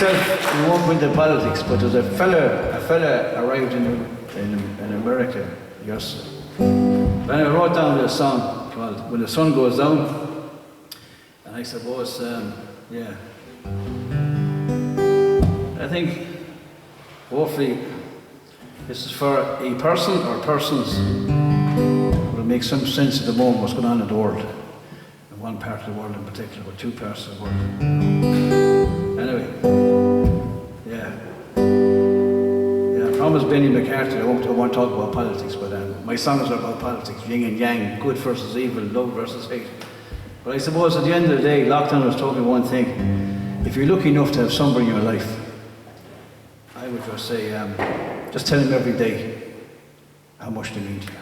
myself, we won't go into politics, but there's a fella arrived in America yesterday. And I wrote down this song called When the Sun Goes Down. And I suppose, yeah. I think, hopefully, this is for a person or persons. It'll make some sense at the moment what's going on in the world. In one part of the world in particular, or two parts of the world. Anyway, yeah. I promised Benny McCarthy I won't talk about politics, but my songs are about politics, yin and yang, good versus evil, love versus hate. But I suppose at the end of the day, lockdown has taught me one thing. If you're lucky enough to have somebody in your life, I would just say, just tell them every day how much they mean to you.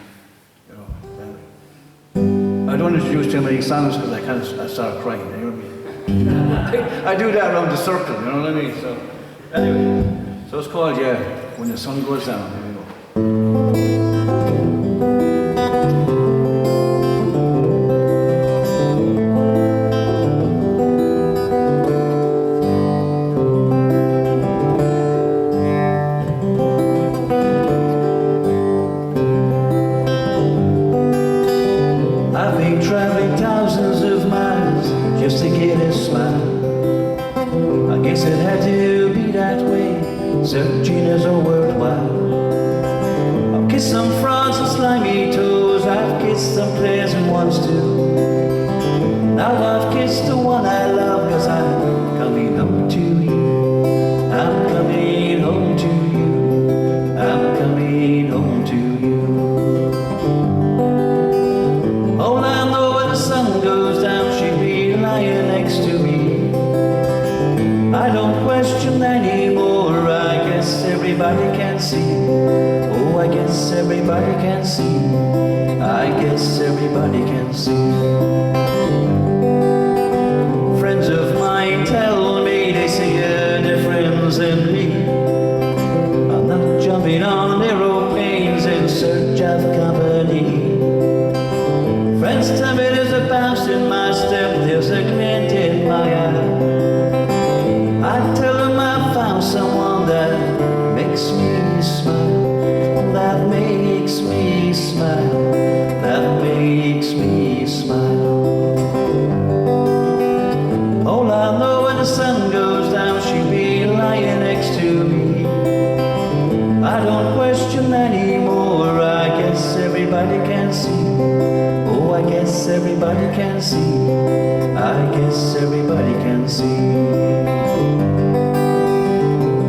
I don't introduce too many songs because I start crying, you know what I mean? I do that around the circle, you know what I mean? So, anyway, so it's called, When the Sun Goes Down. Here we go. Traveling thousands of miles just to get a smile. I guess it had to be that way, searching is all worthwhile. I've kissed some frogs and slimy toes, I've kissed some pleasant ones too. Now I've kissed the one I love, 'cause I'm coming home to you. I'm coming home to you. I'm coming home to you. All I know when the sun goes down, she'll be lying next to me. I don't question anymore, I guess everybody can see. Oh, I guess everybody can see. I guess everybody can see. Friends of mine tell me they see a difference in me. I'm not jumping on aeroplanes in search of company. Friends tell me there's a bounce in my step, there's a glint in my eye. I tell them I found someone that makes me smile, that makes me smile, that makes me smile. All I know when the sun goes down, she'll be lying next to me. I don't question anymore, I guess everybody can see. Oh, I guess everybody can see. I guess everybody can see.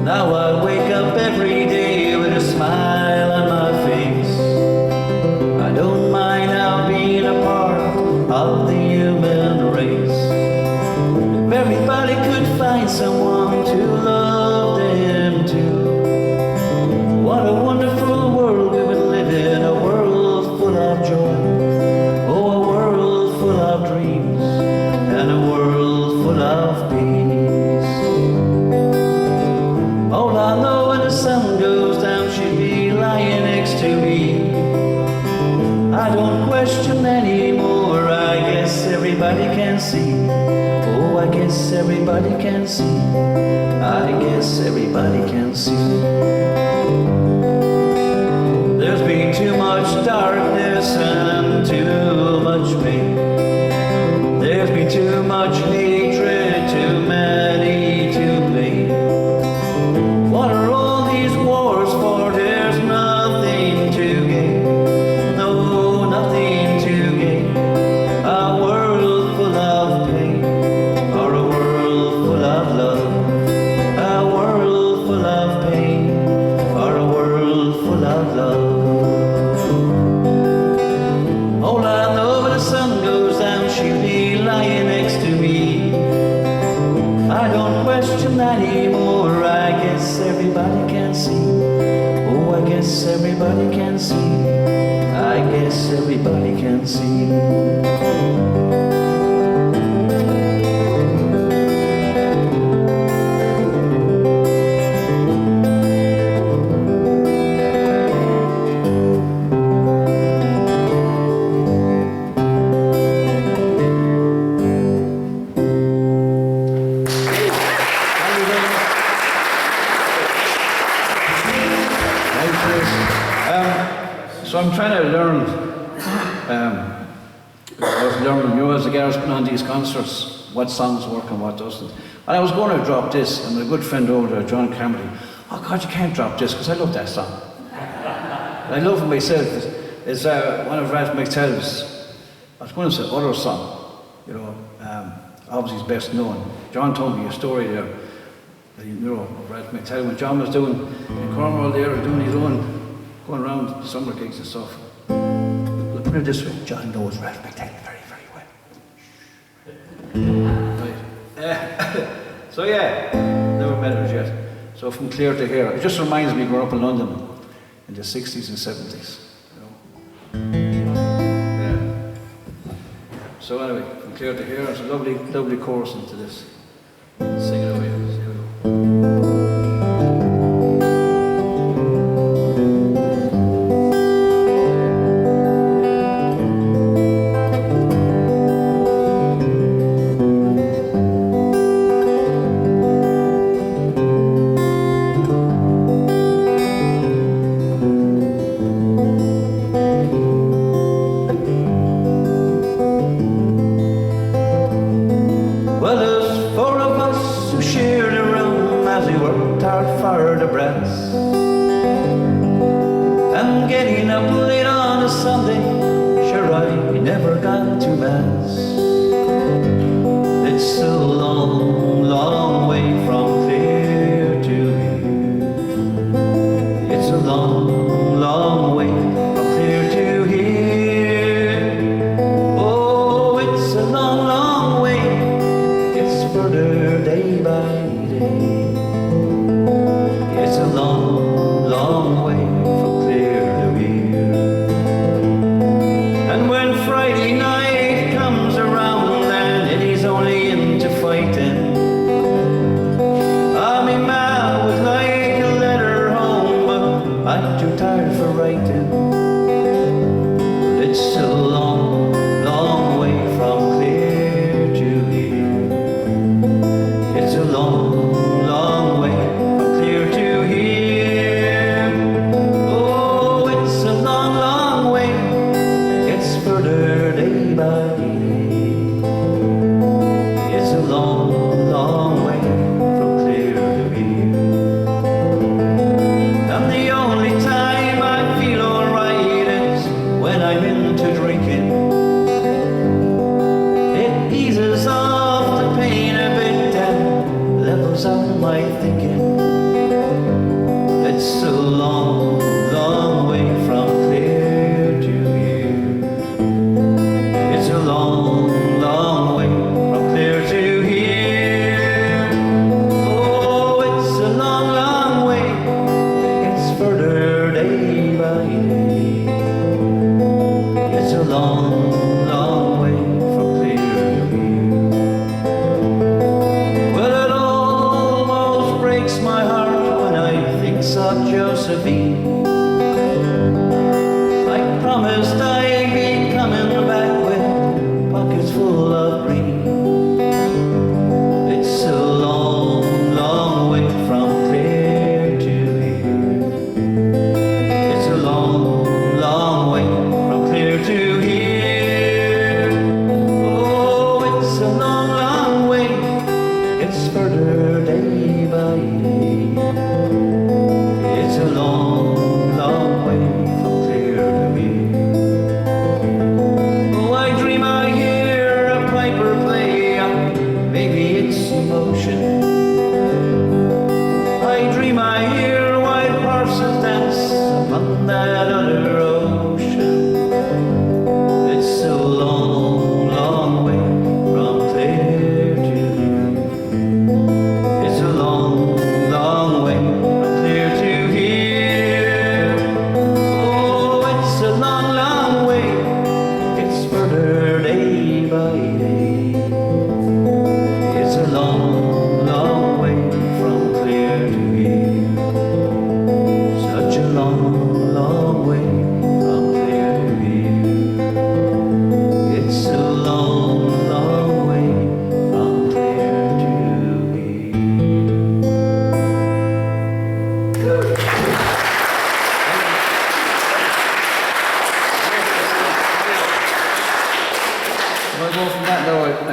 Now I wake up every day with a smile on my face. I don't mind now being a part of the human race. If everybody could find someone to love them too, what a wonderful world we would live in, a world full of joy. Dreams and a world full of peace. All I know when the sun goes down, she'll be lying next to me. I don't question anymore, I guess everybody can see. Oh, I guess everybody can see. I guess everybody can see. There's been too much darkness and too much pain. There's been too much hatred, too many to blame. What are all these wars for? There's nothing to gain. No, nothing to gain. A world full of pain, or a world full of love. A world full of pain, or a world full of love. All I know when the sun goes down, she'll be lying next to me. I don't question anymore, I guess everybody can see. Oh, I guess everybody can see. I guess everybody can see. So I'm trying to learn. I was learning, as the guys putting on these concerts, what songs work and what doesn't. And I was going to drop this, and my good friend over there, John Cameron, oh God, you can't drop this, because I love that song. And I love it myself. It's one of Ralph McTell's, I was going to say other song, obviously he's best known. John told me a story there, of Ralph McTell, when John was doing in Cornwall there, doing his own, going around summer gigs and stuff. Put it this way, John knows Ralph McTell very, very well. Right. So yeah, never met her yet. So from Clare to here, it just reminds me growing up in London in the 60s and 70s. Yeah. So anyway, from Clare to here, it's a lovely, lovely chorus into this. Sing it away. Here we go.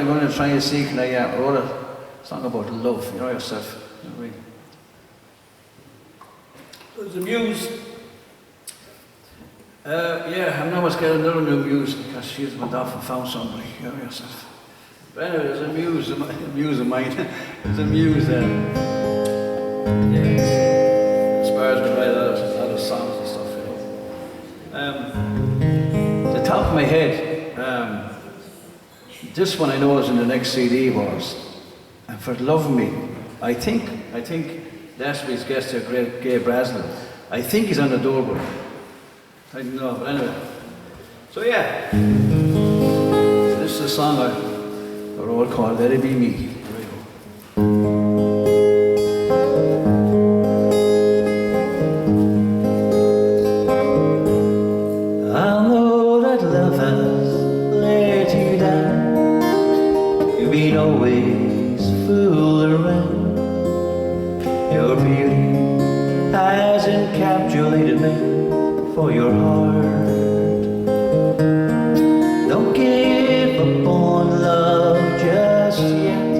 I'm going to try and see, can I wrote a song about love, you know yourself. You know what I mean? There's a muse. Yeah, I'm now going to get another new muse because she's went off and found somebody, you know yourself. But anyway, there's a muse of mine. There's a muse that inspires me to write a lot of songs and stuff, you know. The top of my head, this one I know is in the next CD was, and for Love Me, I think last week's guest here, great Gay Braslin, I think he's on the doorbell. I don't know, but anyway. So yeah, this is a song I wrote called Let It Be Me. Here we go. I know that love has let you down. You've been always fooled around. Your beauty has encapsulated me for your heart. Don't give up on love just yet.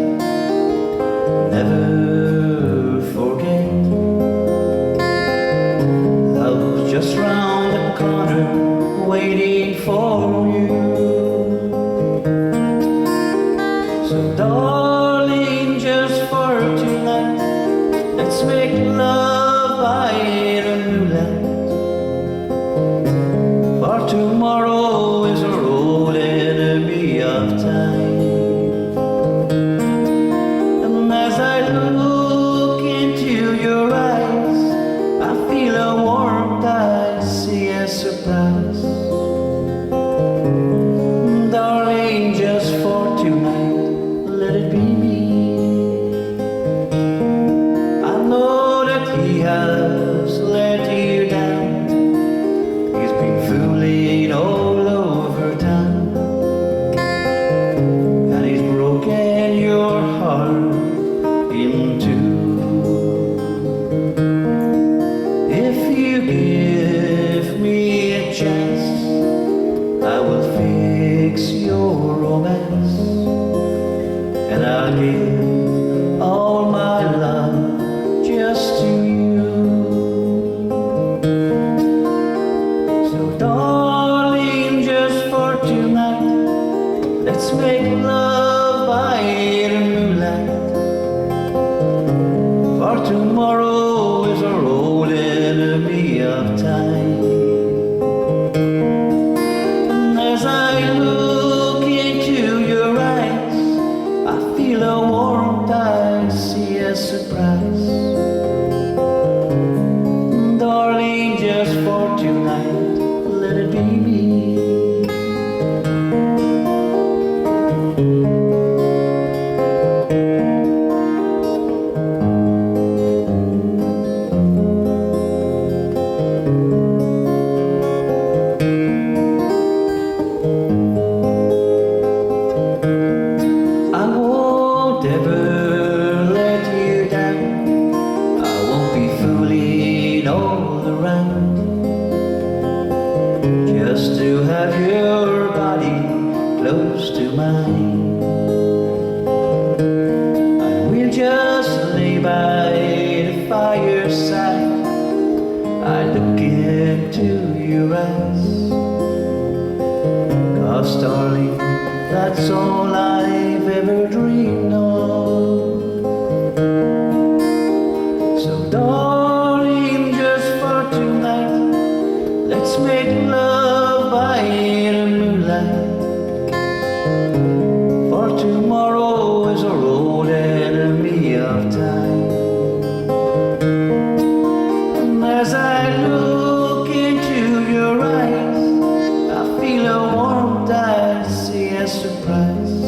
Never forget. Love's just round the corner, waiting for you. So darling, just for tonight, let's make love by the moonlight. For tomorrow is a road enemy of time. And as I look into your eyes, I feel a warmth, I see a surprise. Darling, just for tonight, let it be me. I know that he has let you down. He's been fooling all over town, and he's broken your heart in two. If you give me a chance, I will fix your romance, and I'll give all my love just to you. So darling, just for tonight, let's make love by the moonlight. For tomorrow is a old enemy of time. And as I look into your eyes, I feel a warmth, I see a surprise. Darling, just for tonight, let it be me. I won't ever let you down. I won't be fooling all around, just to have your body close to mine. And we'll just lay by the fireside. I look into your eyes, 'cause darling, that's all I've ever dreamed of. So darling, just for tonight, let's make love by the moonlight. For tomorrow is a road enemy of time. And as I look into your eyes, I feel a warmth, I see a surprise.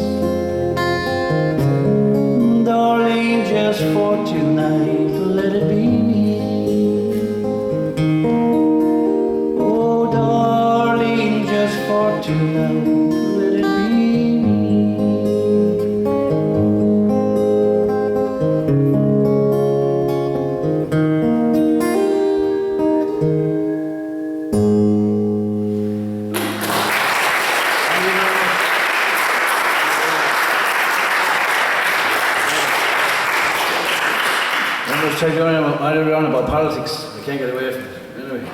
Darling, just for tonight, let it be me. Oh, darling, just for tonight, let it be me. politics. I can't get away from it. Anyway,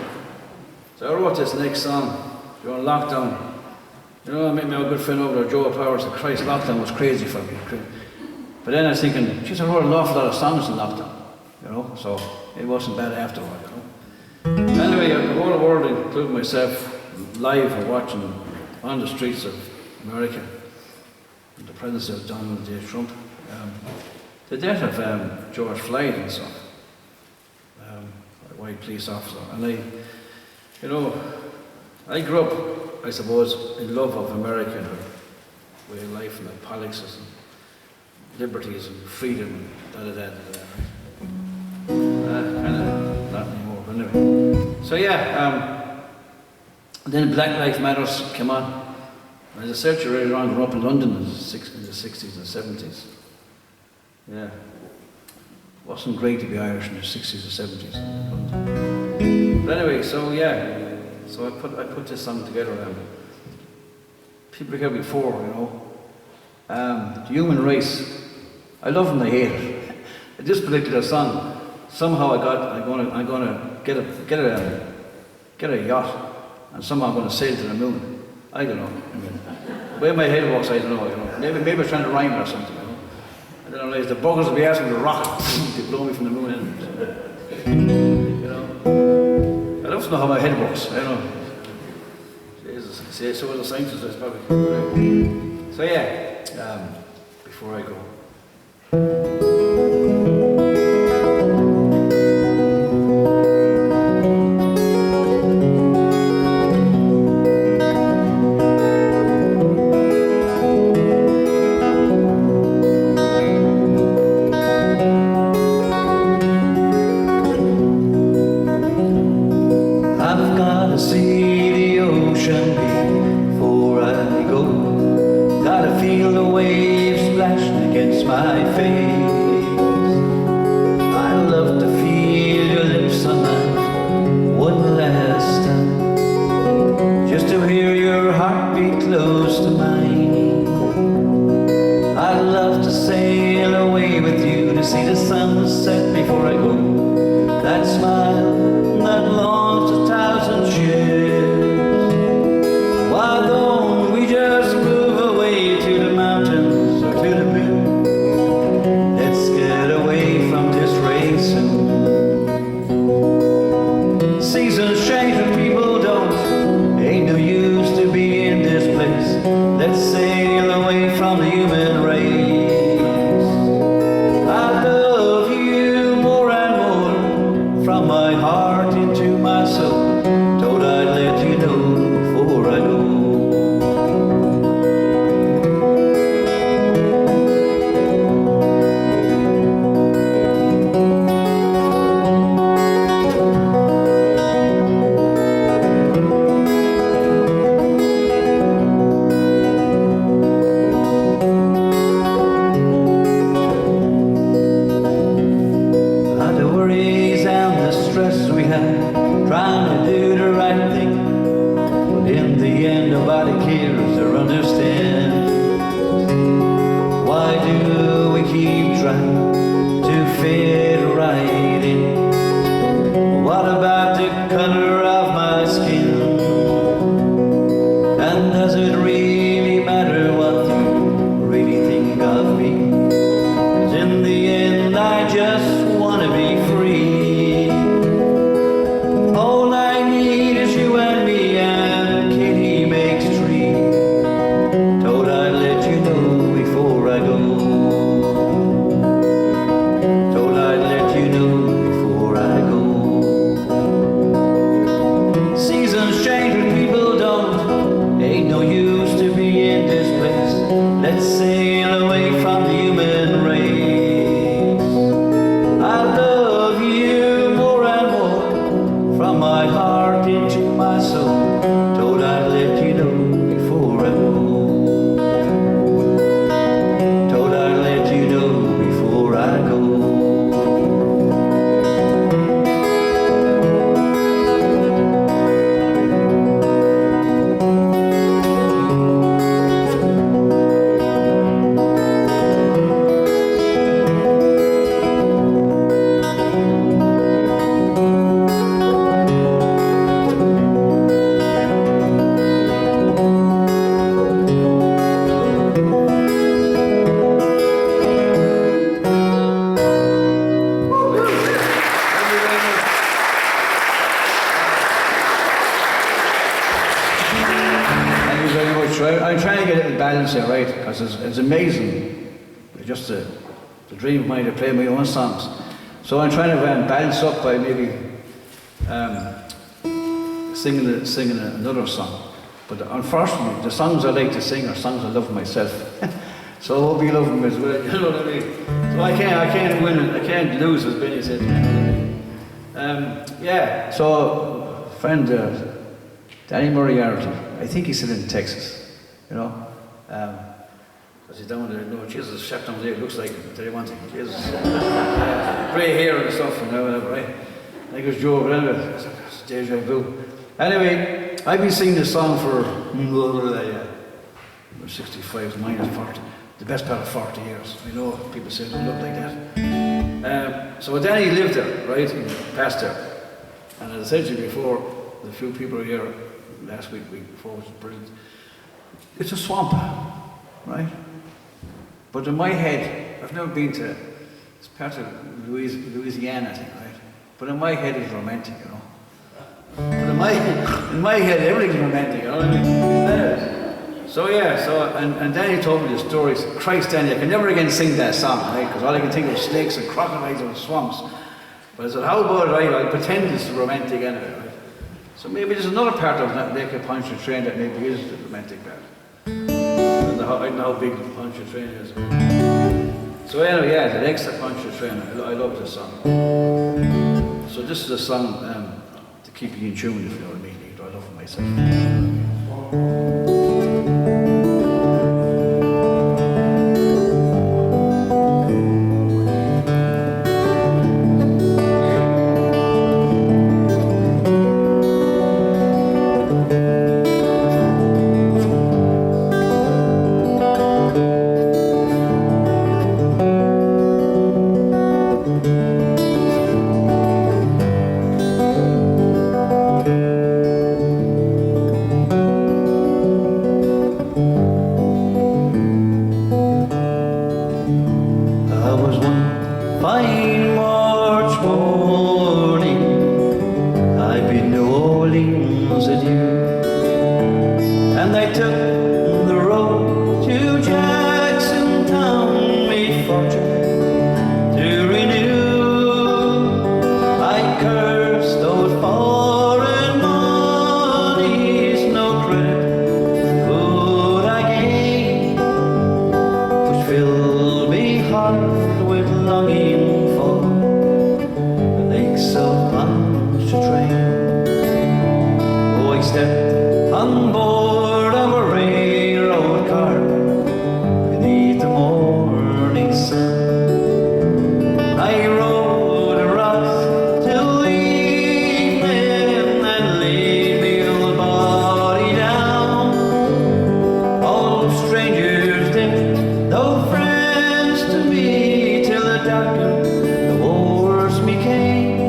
so I wrote this next song during lockdown. You know, I met my good friend over there, Richie Powers. Christ, lockdown was crazy for me. But then I was thinking, geez, I wrote an awful lot of songs in lockdown, you know, so it wasn't bad after all, you know. Anyway, the whole world, including myself, live or watching on the streets of America, the presidency of Donald J. Trump, the death of George Floyd and so on, a white police officer. And you know, I grew up, I suppose, in love of America and the way of life and the politics and liberties and freedom and kind of not anymore, but anyway. So yeah, then Black Lives Matters came on. As I said, you right around, grew up in London in the 60s and 70s. Yeah. Wasn't great to be Irish in the 60s or 70s in London. But anyway, so yeah, so I put this song together. People here before, you know, the human race. I love and I hate it. This particular song, somehow I'm gonna get a yacht, and somehow I'm gonna sail to the moon. I don't know. I mean, where my head works, I don't know. You know, maybe I'm trying to rhyme or something. You know, I don't know. If the buggers will be asking me to rocket to blow me from the moon. You know, I don't know how my head works. I don't know. Jesus, say so as a scientist, I probably. So yeah, before I go. I've gotta see the ocean before I go. Gotta feel the waves splashing against my face. I love to feel your lips on mine one last time, just to hear your heartbeat close to mine. I'd love to sail away with you to see the sunset before I go. That smile that launched 1,000 ships. Why don't we just move away to the mountains or to the moon? Let's get away from this race soon. Seasons change and people don't. Ain't no use to be in this place. Let's sail away from the human race. I love you more and more, from my heart into my soul. Thought I'd let you know before I go. The worries and the stress we had, trying to do the right thing, but in the end nobody cares or understands. Why do we keep trying to fit right in? What about the color of my skin? And does it really matter what you really think of me? 'Cause in the end I just wanna be free. All I need is you and me, and Kitty makes tree. Thought I'd let you know before I go. Thought I'd sure. I'm trying to get it in balance here, right? Because it's amazing. It's just the dream of mine to play my own songs. So I'm trying to balance up by maybe singing another song. But unfortunately, the songs I like to sing are songs I love myself. So I hope you love them as well. You know what I mean? So I can't win it. I can't lose, as Benny said. You know what I mean? Yeah. So friend Danny Moriarty, I think he's still in Texas. You know. Because he's down there, no, Jesus, chap down there, looks like him, I tell you one thing, Jesus. Grey hair and stuff and whatever, right? I think it was Joe, but anyway, it's deja vu. Anyway, I've been singing this song for 65, mine is 40, the best part of 40 years. I know people say it don't look like that. So Danny lived there, right? He passed there. And as I said to you before, the few people were here last week before, which was brilliant. It's a swamp, right? But in my head, I've never been to, it's part of Louisiana, I think, right? But in my head it's romantic, you know. But in my head everything's romantic, you know what I mean? So yeah, and Danny told me the stories. Christ, Danny, I can never again sing that song, right? Because all I can think of is snakes and crocodiles and swamps. But I said, how about it, right? I'll pretend it's romantic anyway, right? So maybe there's another part of that Lake of Pontchartrain that maybe is the romantic part. I don't know how big Pontchartrain is. So anyway, yeah, the next Pontchartrain, I love this song. So this is a song to keep you in tune, if you know what I mean. I love it myself. Fine March morning, I've been New Orleans adieu, and I took the road to Jackson Town, made fortune to renew. I cursed those foreign monies, no credit could I gain, which filled me heart with longing for the lakes of Pontchartrain. Oh, I stepped on board of a railroad car beneath the morning sun. I rode across till evening and laid me old body down. All strangers did, no friends to me, till the darkened, the wars became,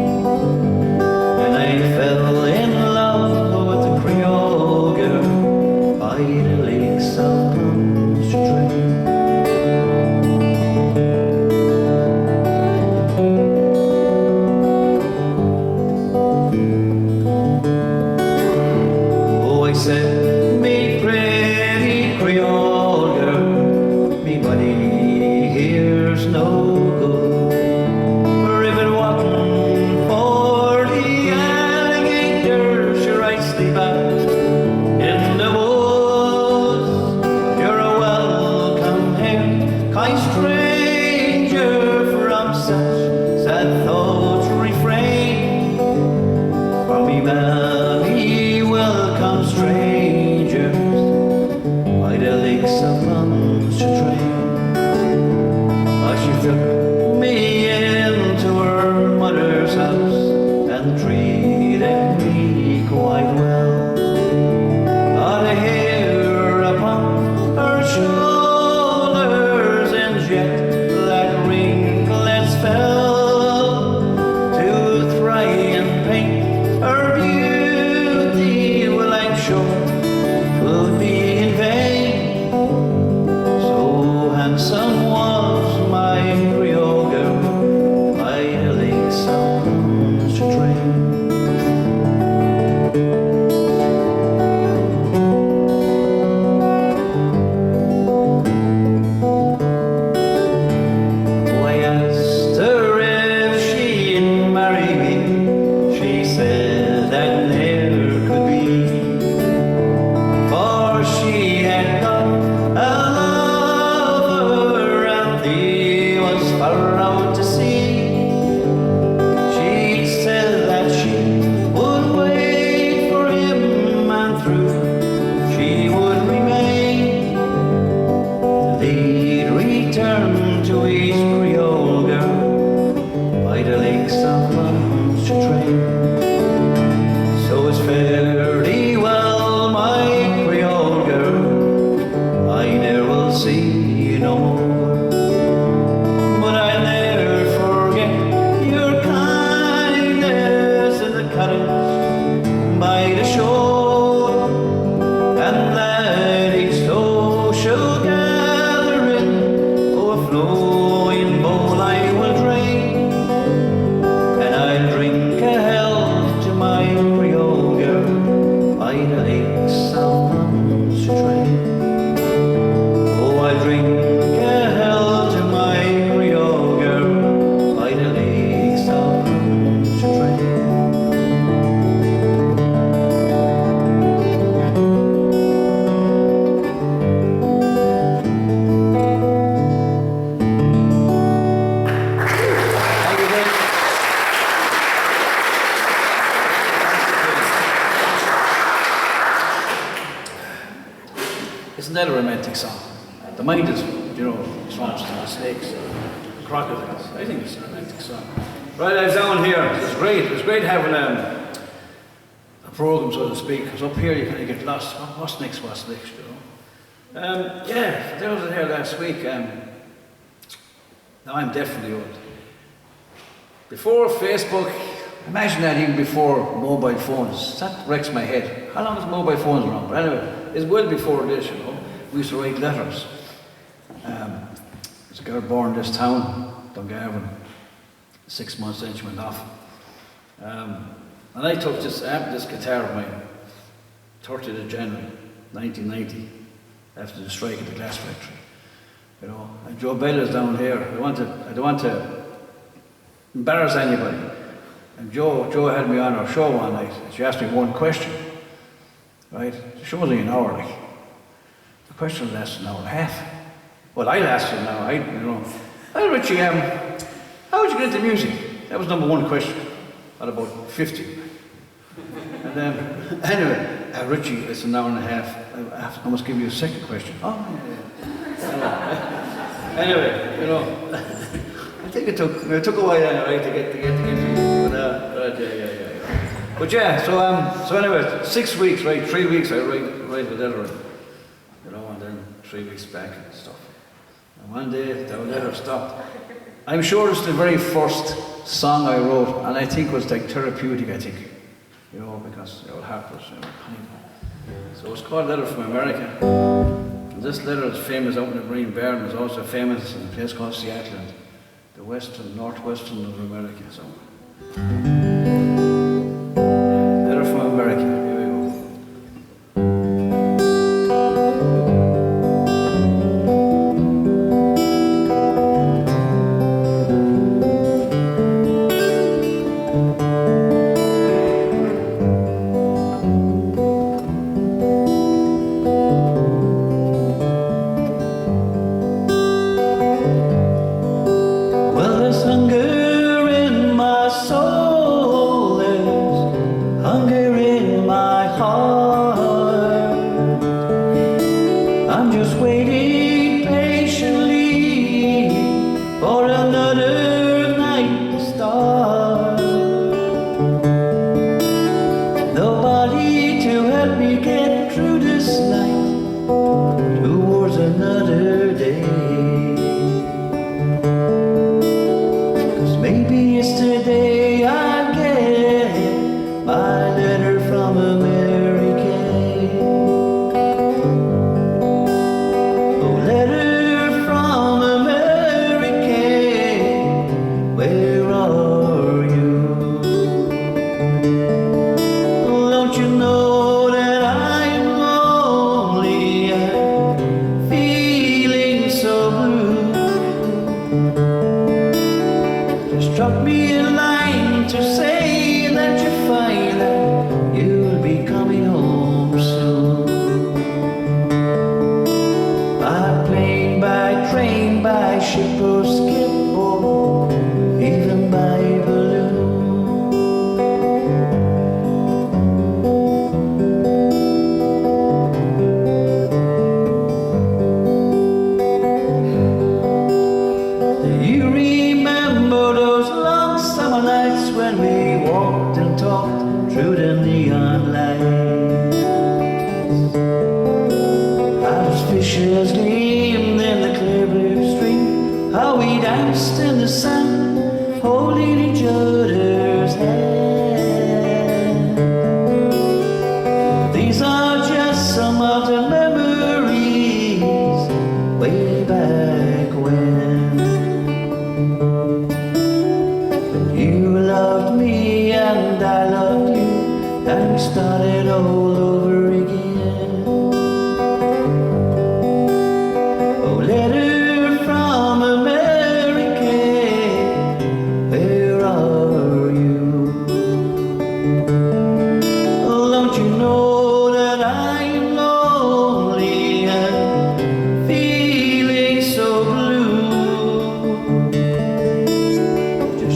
and I fell in love with the Creole girl by the lakes of Pontchartrain. Oh, I said, me pretty Creole girl, me buddy here's no good. For if it wasn't for the alligator, sure I'd stay back in the woods. You're a welcome here, kind stranger, from such sad thoughts refrain. For me many welcome strangers by the lakes of Pontchartrain. She took me into her mother's house and treated me quite well. The hair upon her shoulders and jet black ringlets fell to try and paint her beauty another romantic song. The mind is, swamps and the snakes, crocodiles. I think it's a romantic song. Right, I was down here. It was great. It was great having a program, so to speak, because up here you kind of get lost. What's next, yeah, there was it here last week. Now I'm definitely old. Before Facebook, imagine that even before mobile phones. That wrecks my head. How long has mobile phones around? But anyway, it's well before this, We used to write letters. There's a girl born in this town, Dungarvan. 6 months then she went off. And I took this guitar of mine, 30th of January, 1990, after the strike at the glass factory. And Joe Bella's down here. I don't want to embarrass anybody. And Joe had me on her show one night. She asked me one question, right? The show was only an hour, like. The question lasted an hour and a half. Well, I lasted an hour. Well, Richie, how did you get into music? That was number one question. At about 50. And anyway, Richie, it's an hour and a half. I must give you a second question. Oh, yeah. Anyway, I think it took a while anyway to get to you. But yeah, so anyway, 6 weeks, right? 3 weeks I write the letter, and then 3 weeks back and stuff. And one day the letter stopped. I'm sure it's the very first song I wrote, and I think it was like therapeutic, because it happens, So it's called Letter from America. And this letter is famous out in the Marine Barn. It's also famous in a place called Seattle, the northwestern of America. So, Letter from America. Here we go.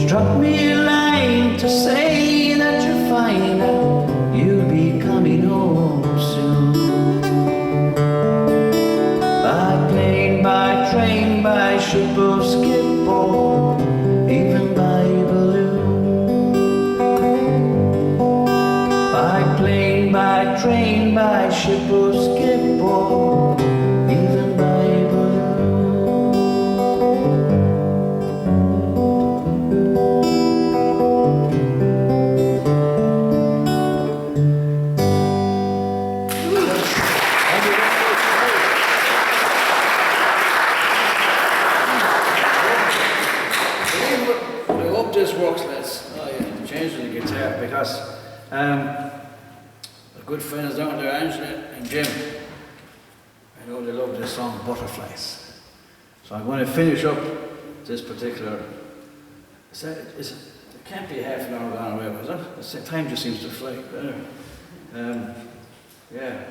Drop me a line to say that you're fine and you'll be coming home. By plane, by train, by ship or skip or even by balloon. I hope this works, lads. Oh yeah, changing the guitar because our good friends down there, Angela and Jim, I know they love this song, Butterflies. So I'm going to finish up this particular. It can't be half an hour gone away, is it? The time just seems to fly. Yeah.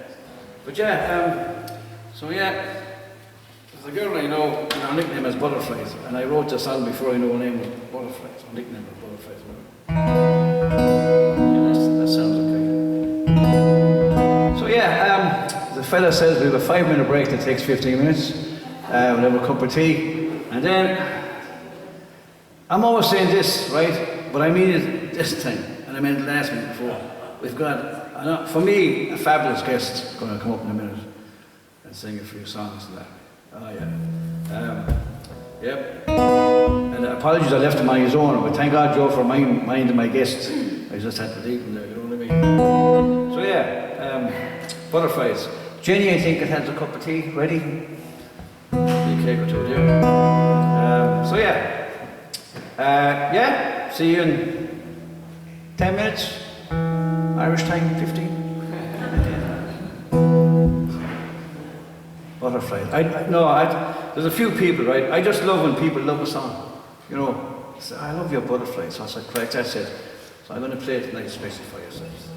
But yeah, so yeah, there's a girl I know, her nickname is Butterflies, and I wrote the song before I knew her name was Butterflies, her nickname was Butterflies. Yeah, that sounds okay. So yeah, the fella says we have a 5-minute break that takes 15 minutes. We'll have a cup of tea, and then I'm always saying this, right? But I mean it this time, and I meant it last minute before. We've got, for me, a fabulous guest going to come up in a minute and sing a few songs and that. Oh yeah. Yep. And apologies I left him on his own, but thank God Joe for minding my guests. I just had to leave him there, you know what I mean? So yeah, Butterflies. Jenny, I think, has a cup of tea ready. Maybe a cake or two, yeah. So yeah. Yeah, see you in 10 minutes. Irish time, 15. Butterflies. There's a few people, right? I just love when people love a song. You know, say, I love your Butterflies. So I said, correct, that's it. So I'm going to play it tonight, especially for yourselves.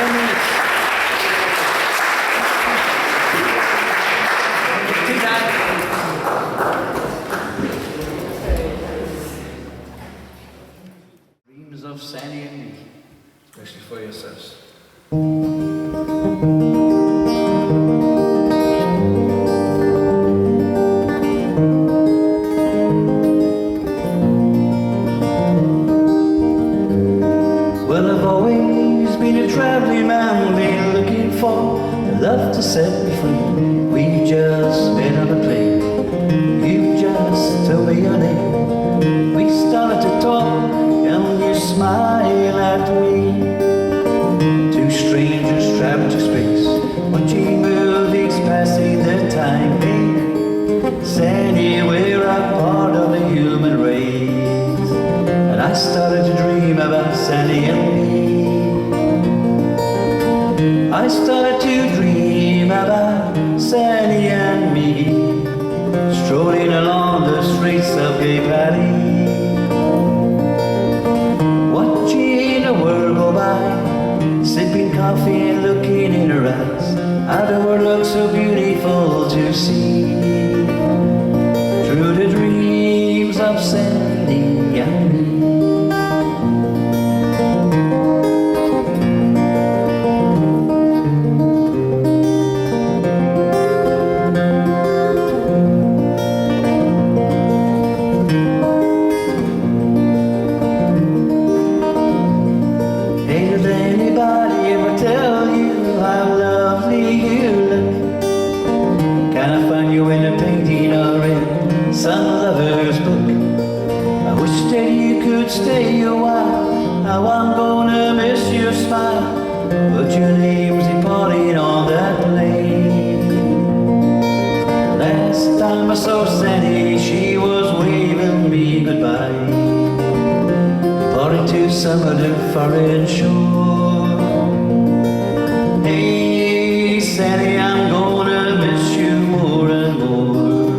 10 minutes. Tea time. Dreams of Sandy and me, especially for yourselves. Well, I've always been a traveling man, been looking for love to set me free. We just met on a plane, you just told me your name. We started to talk and you smile at me. Two strangers traveling to space, watching movies, passing their time. Hey, Sandy, we're a part of the human race. And I started to dream about Sandy and me. I started to dream about Sandy and me, strolling along the streets of Gay Valley, watching the world go by, sipping coffee and looking in her eyes. How the world looks so beautiful to see, through the dreams of Sandy and me. Hey, does anybody ever tell you how lovely you look? Can I find you in a painting or in some lover's book? I wish that you could stay a while. How I'm gonna miss your smile, but your name's departing on that plane. Last time I saw Sandy, she was waving me goodbye, parting to some other foreign shore. Hey, Sandy, I'm gonna miss you more and more.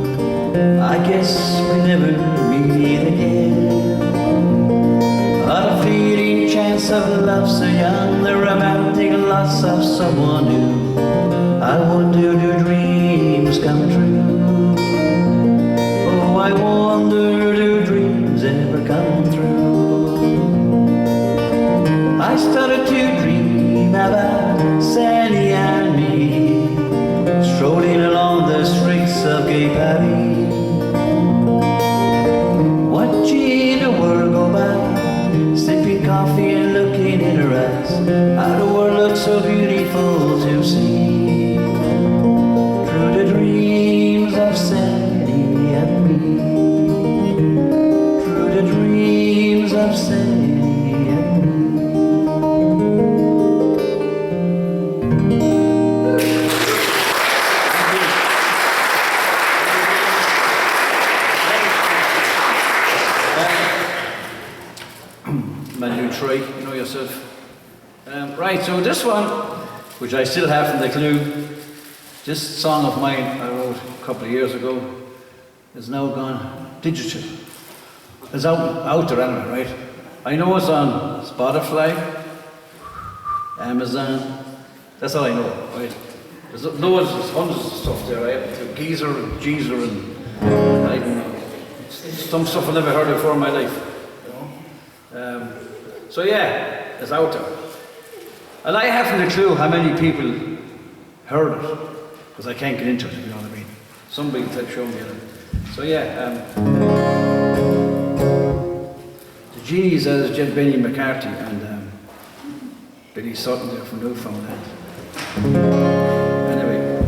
I guess we never meet again. But a fleeting chance of love so young, the romantic loss of someone new. I wonder, do dreams come true? Oh, I wonder, do dreams ever come true? I started to dream about Sandy and me, strolling along the streets of Gay Valley, watching the world go by, sipping coffee and looking in her eyes. How the world looks so beautiful to see, through the dreams of Sandy and me, through the dreams of Sandy and me. Manu Troy, you know yourself. Right, so this one, which I still have from the Clue, this song of mine I wrote a couple of years ago, is now gone digital. It's out there anyway, right? I know it's on Spotify, Amazon, that's all I know, right? There's loads, there's hundreds of stuff there, right? Geezer and Jeezer and I don't know. Some stuff I've never heard before in my life. So yeah, it's out there. And I haven't a clue how many people heard it, because I can't get into it, if you know what I mean. Somebody can show me it. So yeah, the Genies as Jed Benny McCarthy and Billy Sutton there from Newfoundland. Anyway,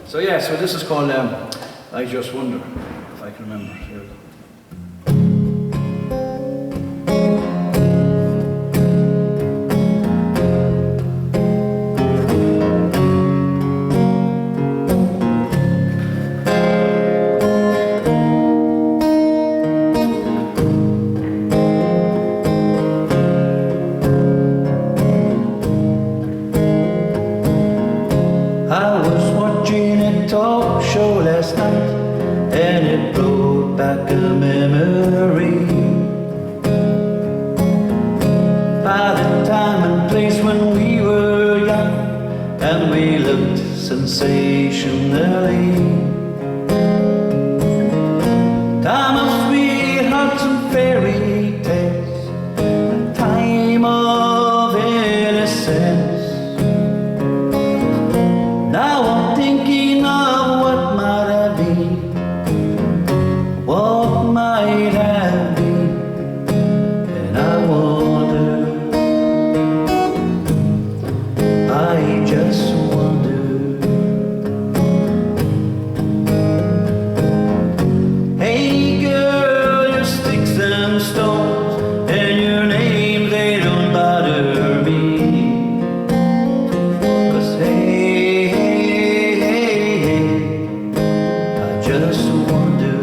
so yeah, so this is called I Just Wonder, if I can remember. Here we go. I was watching a talk show last night, and it brought back a memory. By the time and place when we were young, sensationally. Time of sweethearts and fairy tales, and time of innocence. Now I'm thinking of what might have been, what might have been, and I wonder, I just wonder. Hey girl, your sticks and stones and your names, they don't bother me. 'Cause hey, hey, hey, hey, I just wonder.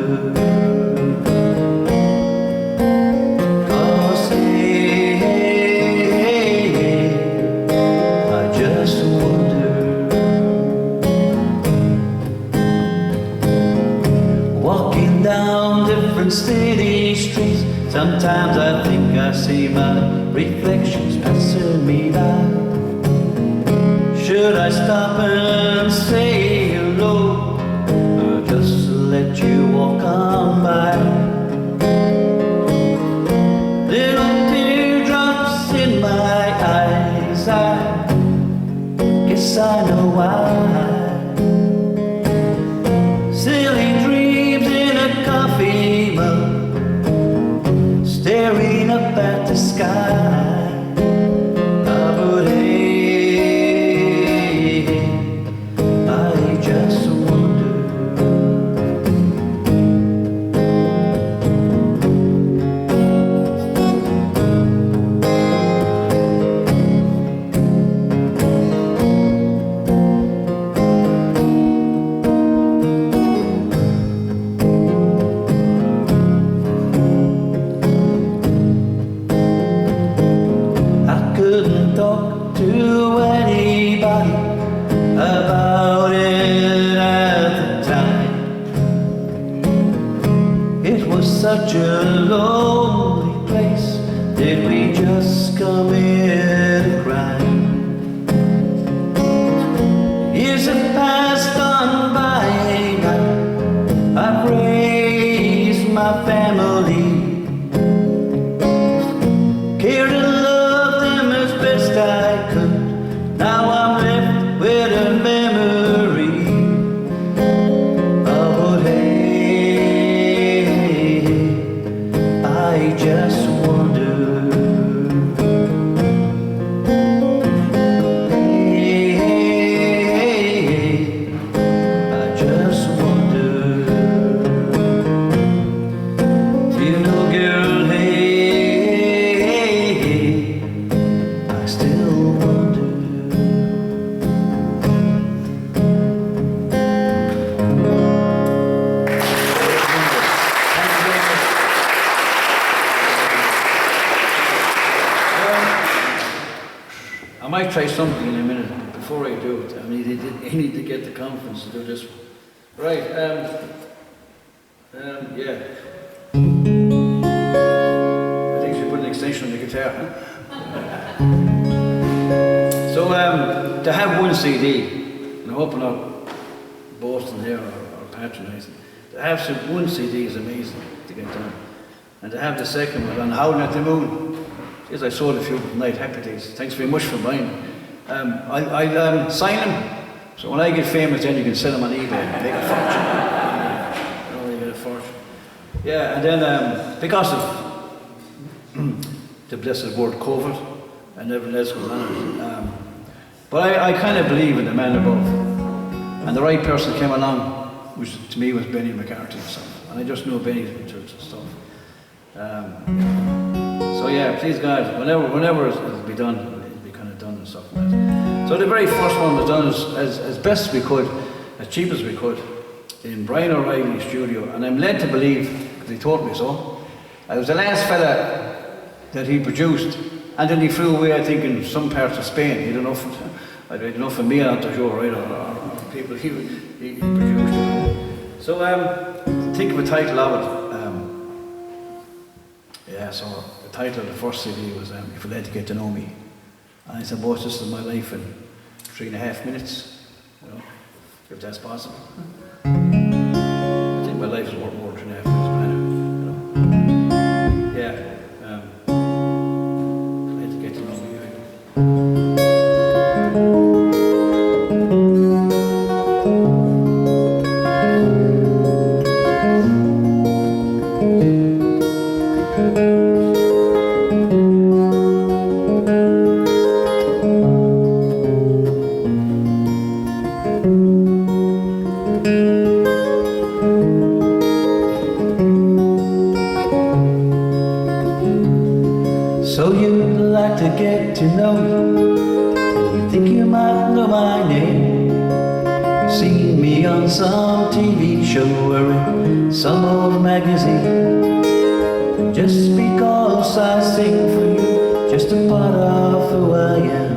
'Cause hey, hey, hey, hey, I just wonder. Walking down different city streets, sometimes I think I see my reflections passing me by. Should I stop and say hello, or just let you walk on by? Little teardrops in my eyes, I guess I know why. Silly dreams in a coffee mug, staring up at the sky. Ah, but hey, I just wonder. I couldn't talk to anybody about it at the time. It was such a lonely place. Did we just commit a crime? Years have passed on by now. I've raised my family, cared and loved them as best I could. Now I'm left with a memory. Oh, but hey, I just wonder. Hey, I just wonder. You know, girl, hey, I still wonder. I might try something in a minute. Before I do it, I need to get the confidence to do this one. Right, yeah. I think I should put an extension on the guitar. So, to have one CD, and I hope I'm not boasting here or patronising, to have one CD is amazing to get done. And to have the second one on Howling at the Moon, yes, I sold a few tonight, happy days. Thanks very much for buying. I'll sign them, so when I get famous then you can sell them on eBay and make a fortune. You get a fortune. Yeah, and then because of the blessed word COVID and everything else going on, but I kind of believe in the man above. And the right person came along, which to me was Benny McCarthy himself. And I just know Benny's been through some stuff. So yeah, please God, whenever it'll be done, it'll be kind of done and stuff like that. So the very first one was done as best as we could, as cheap as we could, in Brian O'Reilly's studio. And I'm led to believe, because he told me so, I was the last fella that he produced, and then he flew away, I think, in some parts of Spain. He had enough of me on the show, right, or people he produced. So think of a title of it. So the title of the first CD was If You'd Like to Get to Know Me. And I said, boss, this is my life in 3.5 minutes. you know, if that's possible. I think my life is worth more than 3.5 years, you know. Yeah. Glad to get to know you. So you'd like to get to know me, and you think you might know my name. You've seen me on some TV show or in some old magazine. Just because I sing for you, just a part of who I am.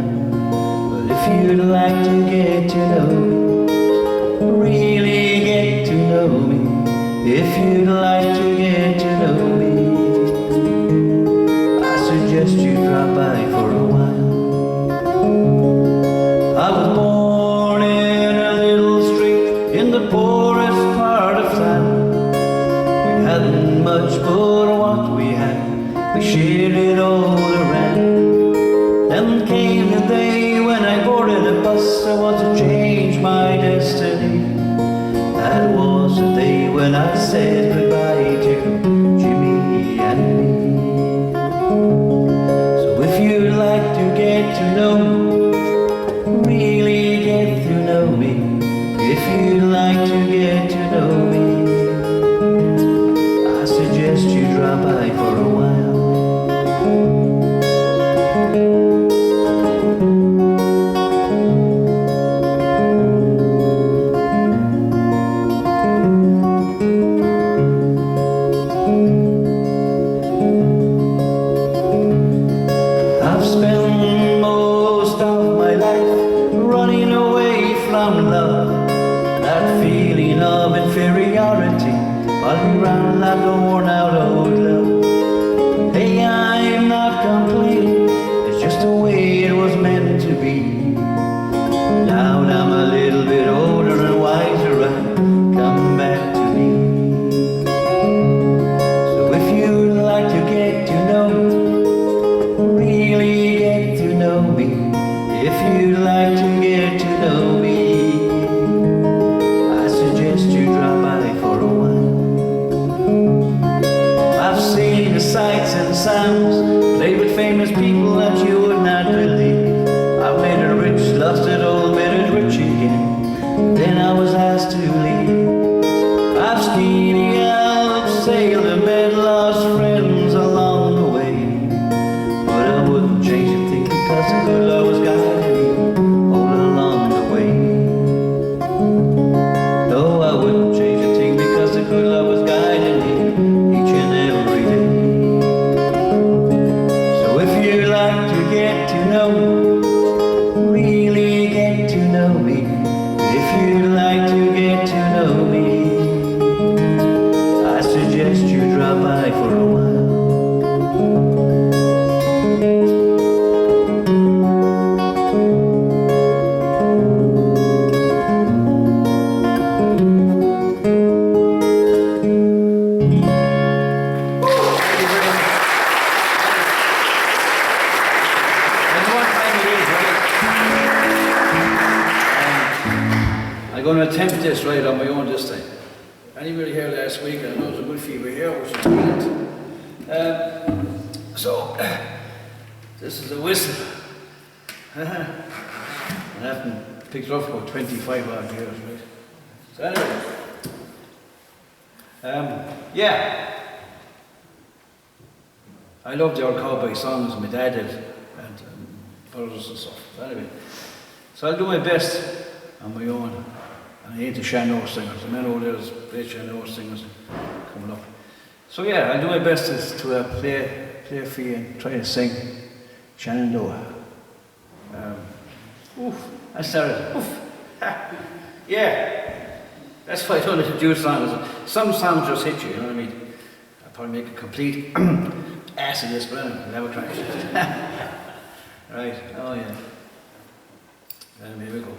But if you'd like to get to know me, really get to know me, if you'd like to get to know me, suggest you drop by for a while. I was born in a little street in the poorest part of town. We hadn't much but what we had, we shared it all around. Then came the day when I boarded a bus, I was to change my destiny. That was the day when I said goodbye to Jimmy and me. If you'd like to get to know me, really get to know me, if you'd like to get to know me, I suggest you drop by for a while. I've spent most of my life running away from love, that feeling of inferiority, following around like a worn out old love. Hey, I'm not complaining, it's just the way it was meant to be. Now that I'm a little bit older and wiser, I come back to me. So if you'd like to get to know me, really get to know me, if you'd like to get to know me, I suggest you drop by for a while. I've seen the sights and sounds, played with famous people that you would not believe. I've made a rich, lost it all, made it rich again, then I was asked to leave. I've skied the Alps, sailed and met lost friends along the way, but I wouldn't change a thing because the good Lord was guiding me all along the way. No, I wouldn't change a thing because the good Lord was guiding me each and every day. So if you'd like to get to know me, really get to know me, if you'd like to get to know me, I suggest you drop by for a while. I'm going to attempt this right on my own this time. Anybody here last week? I know there's a good few were here, which is brilliant. So, this is a whistle. I haven't picked it up for 25 odd years, right? So anyway, yeah. I love the old cowboy songs my dad did, and brothers and stuff. So anyway, so I'll do my best on my own. And I ain't the Shannon singers. The men over there is great Shannon singers coming up. So yeah, I'll do my best to play for you and try to sing Shenandoah. I started. Yeah, that's why I don't introduce songs. Some songs just hit you, you know what I mean? I'll probably make a complete ass of this, but I'll never try it. Right, oh yeah. Here we go.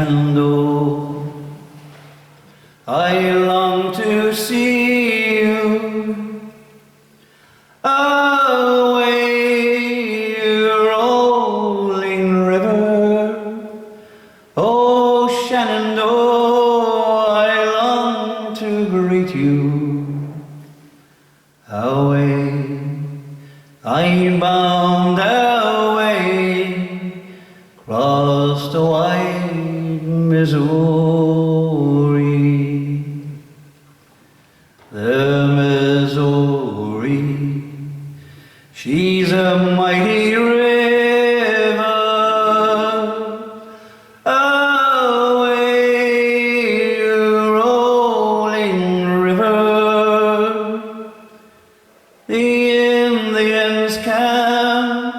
Shenandoah. I long to see you away, rolling river. Oh, Shenandoah, I long to greet you away. I'm bound away across the wide Missouri. The Missouri, she's a mighty river, away, rolling river. The Indians camp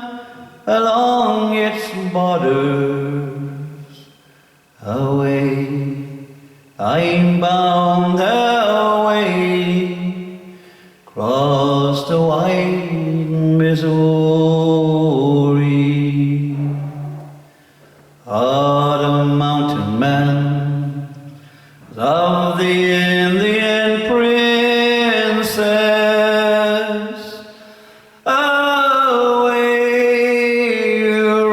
along its borders, away, I'm bound away across the wide Missouri. Ah, the mountain man of the Indian princess, away,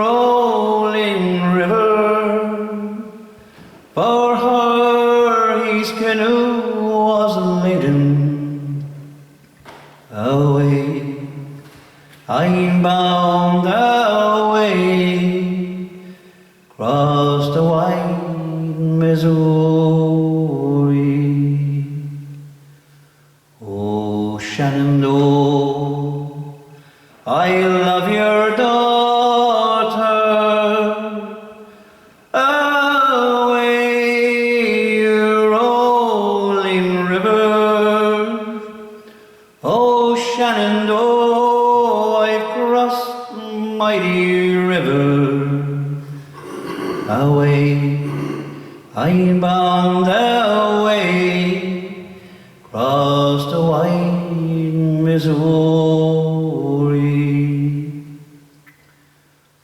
rolling river. For her his canoe was laden, away, I'm bound away across the wide Missouri. Oh, Shenandoah, I love your daughter, away, rolling river. Oh, Shenandoah, I've crossed mighty river, away, I'm bound away across the wide Missouri.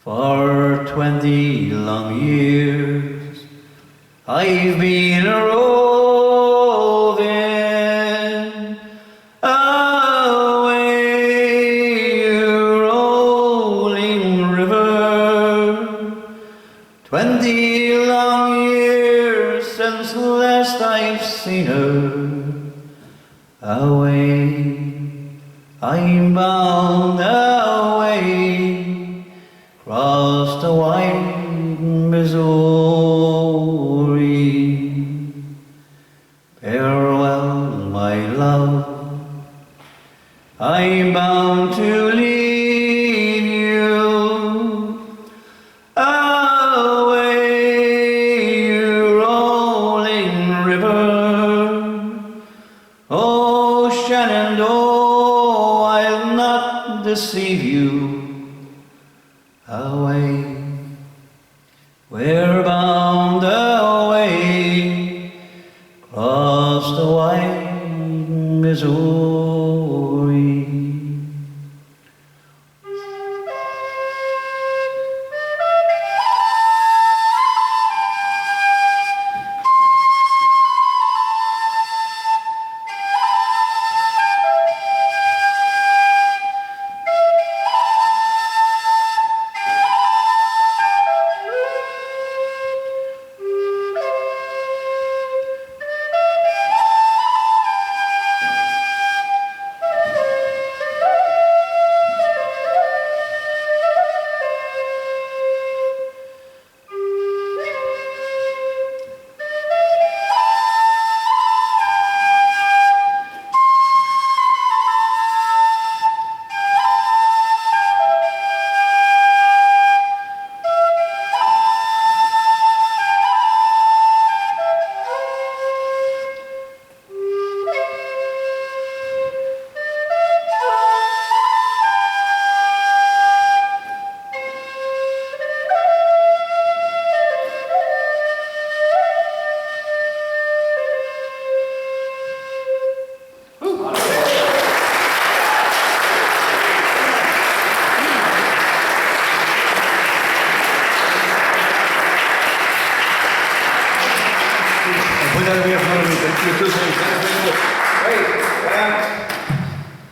For 20 long years I've been roving, away, rolling river. 20 long years since last I've seen her, away, I'm bound away across the wide Missouri. Farewell, my love, I'm bound to leave you, away, rolling river. Oh, Shenandoah, I'll not deceive you, away, we're bound away across the wide Missouri.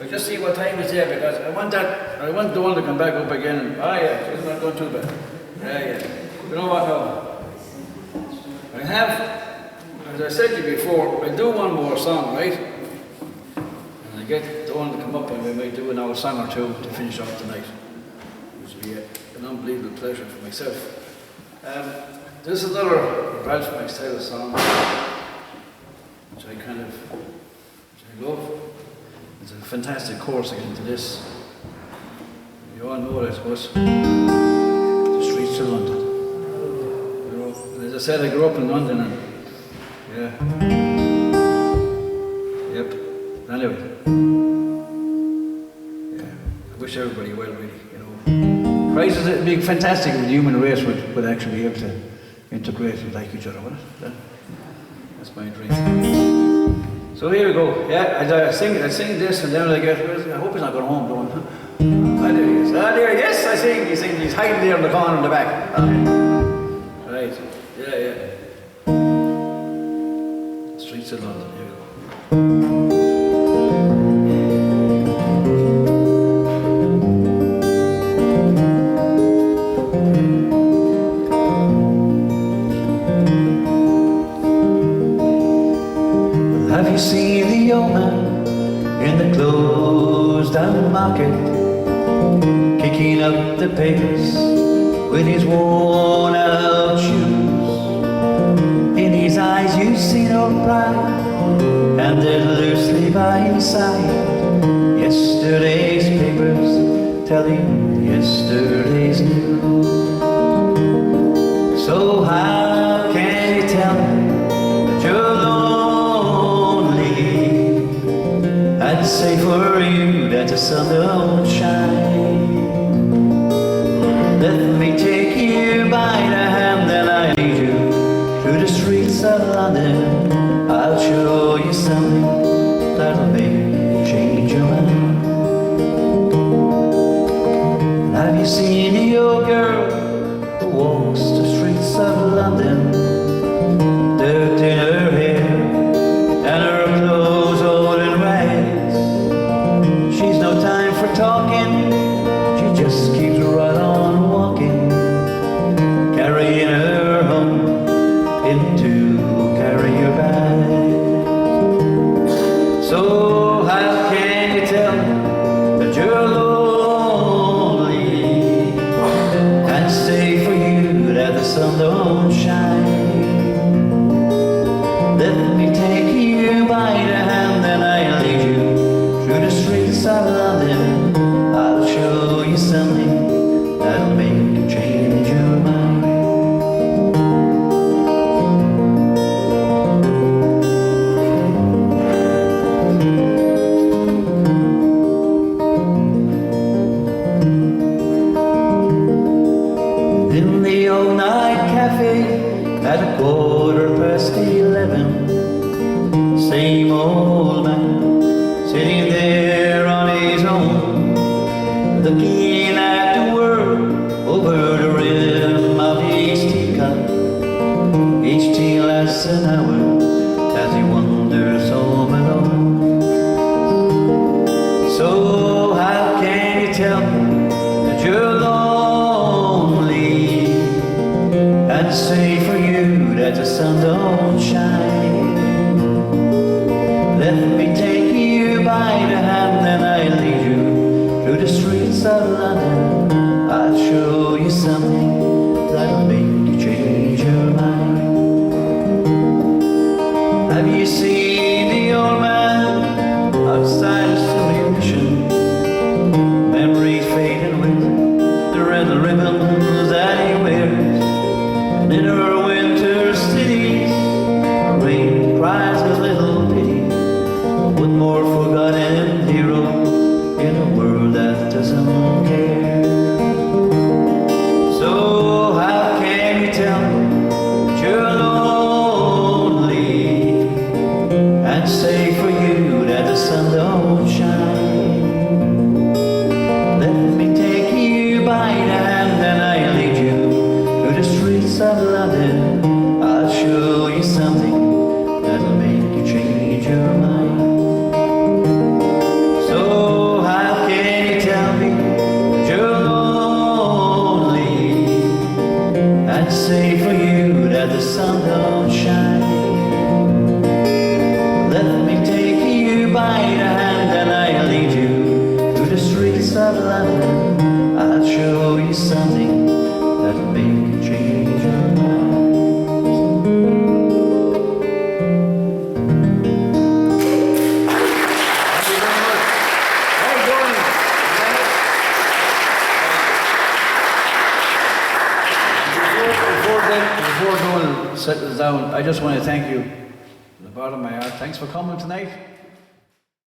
I just see what time is there because I want the one to come back up again. And, yeah, it's not going too bad. Yeah. You know what now? I have, as I said to you before, I'll do one more song, right? And I get the one to come up and we might do an hour song or two to finish off tonight. Which will be an unbelievable pleasure for myself. This is another Ralph McStyle song, which I love. It's a fantastic chorus again to this. You all know it, I suppose. The streets of London. You know, and as I said, I grew up in London and yep. Anyway. Yeah. I wish everybody well really, you know. Prizes, it'd be fantastic if the human race would actually be able to integrate and like each other, wouldn't it? That's my dream. So here we go. Yeah, I sing this and then I hope he's not going home doing. Ah, there he is. Ah, there, yes, I sing. He's hiding there in the corner in the back. Right. Yeah. Streets of London. Here we go. Have you seen the old man in the closed down market, kicking up the papers with his worn out shoes? In his eyes you see no pride, and then loosely by his side, yesterday's papers telling yesterday's news. So how can you tell me that you're I'd say for you that the sun don't shine. Let me take you by the hand and I lead you through the streets of London. I'll show you something that'll make you change your mind. Have you seen the old girl who walks the streets of London? Dirt in her hair and her clothes old and ragged. She's no time for talking, she just keeps right on walking, carrying her home into carrier bag. So how can you tell that you're lonely and say for you that the sun don't shine? Let me take you by the hand and I'll lead you through the streets of London. I'll show you something that'll make you change your mind. In the old night cafe at 11:15, same old man sitting there on his own, looking at the world over the rim of his teacup. Each tea lasts an hour as he wanders home alone. So how can you tell me that you're lonely and say for you that the sun don't shine? Let me take you by the hand and I'll lead you through the streets of London. I'll show you something that'll make you change your mind. Have you seen the old man outside of Solution? Memories fading with the red ribbons that he wears. And in our winter cities, rain cries a little pity. One more forgotten hero in a world that doesn't care. So how can you tell me that you're lonely and say for you that the sun don't shine? Let me take you by the hand and I'll lead you through the streets of London. I'll show you something that'll make you change your mind. So before going settles down, I just want to thank you from the bottom of my heart. Thanks for coming tonight.